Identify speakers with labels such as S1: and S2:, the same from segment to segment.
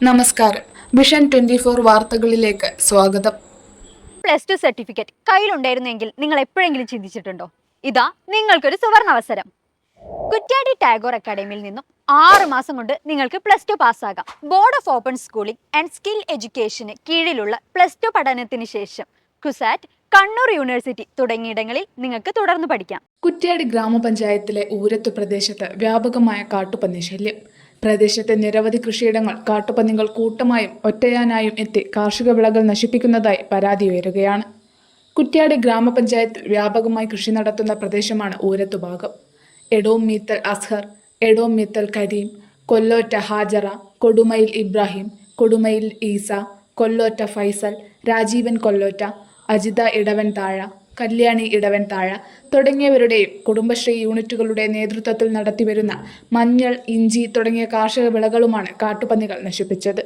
S1: നമസ്കാരം. വിഷൻ 24 വാർത്തകളിലേക്ക് സ്വാഗതം.
S2: +2 സർട്ടിഫിക്കറ്റ് കയ്യിലുണ്ടായിരുന്നെങ്കിൽ നിങ്ങൾ എപ്പോഴെങ്കിലും ചിന്തിച്ചിട്ടുണ്ടോ? ഇതാ നിങ്ങൾക്കൊരു സുവർണാവസരം. കുറ്റ്യാടി ടാഗോർ അക്കാഡമിയിൽ നിന്നും 6 മാസം കൊണ്ട് നിങ്ങൾക്ക് +2 പാസ്സാകാം. Board of open schooling and skill എഡ്യൂക്കേഷന് കീഴിലുള്ള +2 പഠനത്തിന് ശേഷം കുസാറ്റ്, കണ്ണൂർ യൂണിവേഴ്സിറ്റി തുടങ്ങിയിടങ്ങളിൽ നിങ്ങൾക്ക് തുടർന്ന് പഠിക്കാം.
S1: കുറ്റ്യാടി ഗ്രാമപഞ്ചായത്തിലെ ഊരത്ത് പ്രദേശത്ത് വ്യാപകമായ കാട്ടുപന്നി ശല്യം. പ്രദേശത്തെ നിരവധി കൃഷിയിടങ്ങൾ കാട്ടുപന്നികൾ കൂട്ടമായും ഒറ്റയാനായും എത്തി കാർഷിക വിളകൾ നശിപ്പിക്കുന്നതായി പരാതി ഉയരുകയാണ്. കുറ്റ്യാടി ഗ്രാമപഞ്ചായത്തിൽ വ്യാപകമായി കൃഷി നടത്തുന്ന പ്രദേശമാണ് ഊരത്ത് ഭാഗം. എടോം മീത്തൽ അസ്ഹർ, എടോം മീത്തൽ കരീം, കൊല്ലോറ്റ ഹാജറ, കൊടുമയിൽ ഇബ്രാഹിം, കൊടുമയിൽ ഈസ, കൊല്ലോറ്റ ഫൈസൽ, രാജീവൻ കൊല്ലോറ്റ, അജിത ഇടവൻ താഴ, കല്യാണി ഇടവൻ താഴ തുടങ്ങിയവരുടെയും കുടുംബശ്രീ യൂണിറ്റുകളുടെ നേതൃത്വത്തിൽ നടത്തിവരുന്ന മഞ്ഞൾ, ഇഞ്ചി തുടങ്ങിയ കാർഷിക വിളകളുമാണ് കാട്ടുപന്നികൾ നശിപ്പിച്ചത്.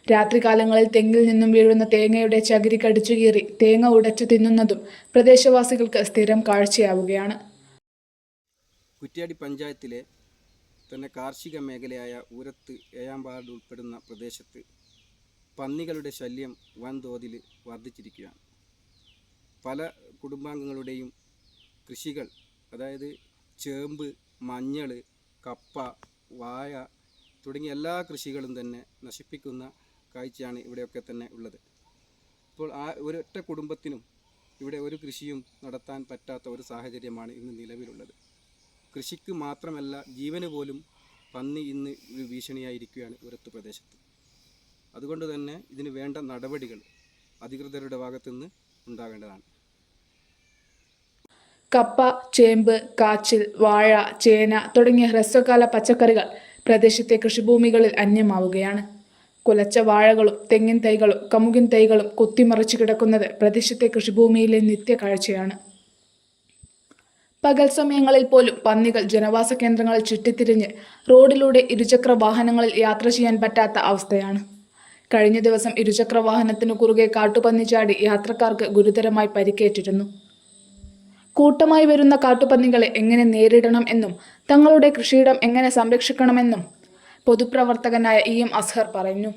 S1: രാത്രികാലങ്ങളിൽ തെങ്ങിൽ നിന്നും വീഴുന്ന തേങ്ങയുടെ ചകിരി കടിച്ചുകീറി തേങ്ങ ഉടച്ചു തിന്നുന്നതും പ്രദേശവാസികൾക്ക് സ്ഥിരം കാഴ്ചയാവുകയാണ്.
S3: കുറ്റ്യാടി പഞ്ചായത്തിലെ തന്നെ കാർഷിക മേഖലയായ ഊരത്ത് ഏഴാം ഉൾപ്പെടുന്ന പ്രദേശത്ത് പന്നികളുടെ ശല്യം വൻതോതിൽ വർദ്ധിച്ചിരിക്കുകയാണ്. പല കുടുംബാംഗങ്ങളുടെയും കൃഷികൾ, അതായത് ചേമ്പ്, മഞ്ഞൾ, കപ്പ, വാഴ തുടങ്ങിയ എല്ലാ കൃഷികളും തന്നെ നശിപ്പിക്കുന്ന കാഴ്ചയാണ് ഇവിടെയൊക്കെ തന്നെ ഉള്ളത്. ഇപ്പോൾ ആ ഒരൊറ്റ കുടുംബത്തിനും ഇവിടെ ഒരു കൃഷിയും നടത്താൻ പറ്റാത്ത ഒരു സാഹചര്യമാണ് ഇന്ന് നിലവിലുള്ളത്. കൃഷിക്ക് മാത്രമല്ല, ജീവന് പോലും പന്നി ഇന്ന് ഒരു ഭീഷണിയായിരിക്കുകയാണ് ഊരത്ത് പ്രദേശത്ത്. അതുകൊണ്ട് തന്നെ ഇതിന് വേണ്ട നടപടികൾ അധികൃതരുടെ ഭാഗത്തുനിന്ന് ഉണ്ടാകേണ്ടതാണ്.
S1: കപ്പ, ചേമ്പ്, കാച്ചിൽ, വാഴ, ചേന തുടങ്ങിയ ഹ്രസ്വകാല പച്ചക്കറികൾ പ്രദേശത്തെ കൃഷിഭൂമികളിൽ അന്യമാവുകയാണ്. കുലച്ച വാഴകളും തെങ്ങിൻ തൈകളും കമുകിൻ തൈകളും കുത്തിമറിച്ചു കിടക്കുന്നത് പ്രദേശത്തെ കൃഷിഭൂമിയിലെ നിത്യ കാഴ്ചയാണ്. പകൽ സമയങ്ങളിൽ പോലും പന്നികൾ ജനവാസ കേന്ദ്രങ്ങളിൽ ചുറ്റിത്തിരിഞ്ഞ് റോഡിലൂടെ ഇരുചക്ര വാഹനങ്ങളിൽ യാത്ര ചെയ്യാൻ പറ്റാത്ത അവസ്ഥയാണ്. കഴിഞ്ഞ ദിവസം ഇരുചക്ര വാഹനത്തിനു കുറുകെ കാട്ടുപന്നി ചാടി യാത്രക്കാർക്ക് ഗുരുതരമായി പരിക്കേറ്റിരുന്നു. കൂട്ടമായി വരുന്ന കാട്ടുപന്നികളെ എങ്ങനെ നേരിടണം എന്നും തങ്ങളുടെ കൃഷിയിടം എങ്ങനെ സംരക്ഷിക്കണമെന്നും പൊതുപ്രവർത്തകനായ EM അസ്ഹർ പറഞ്ഞു.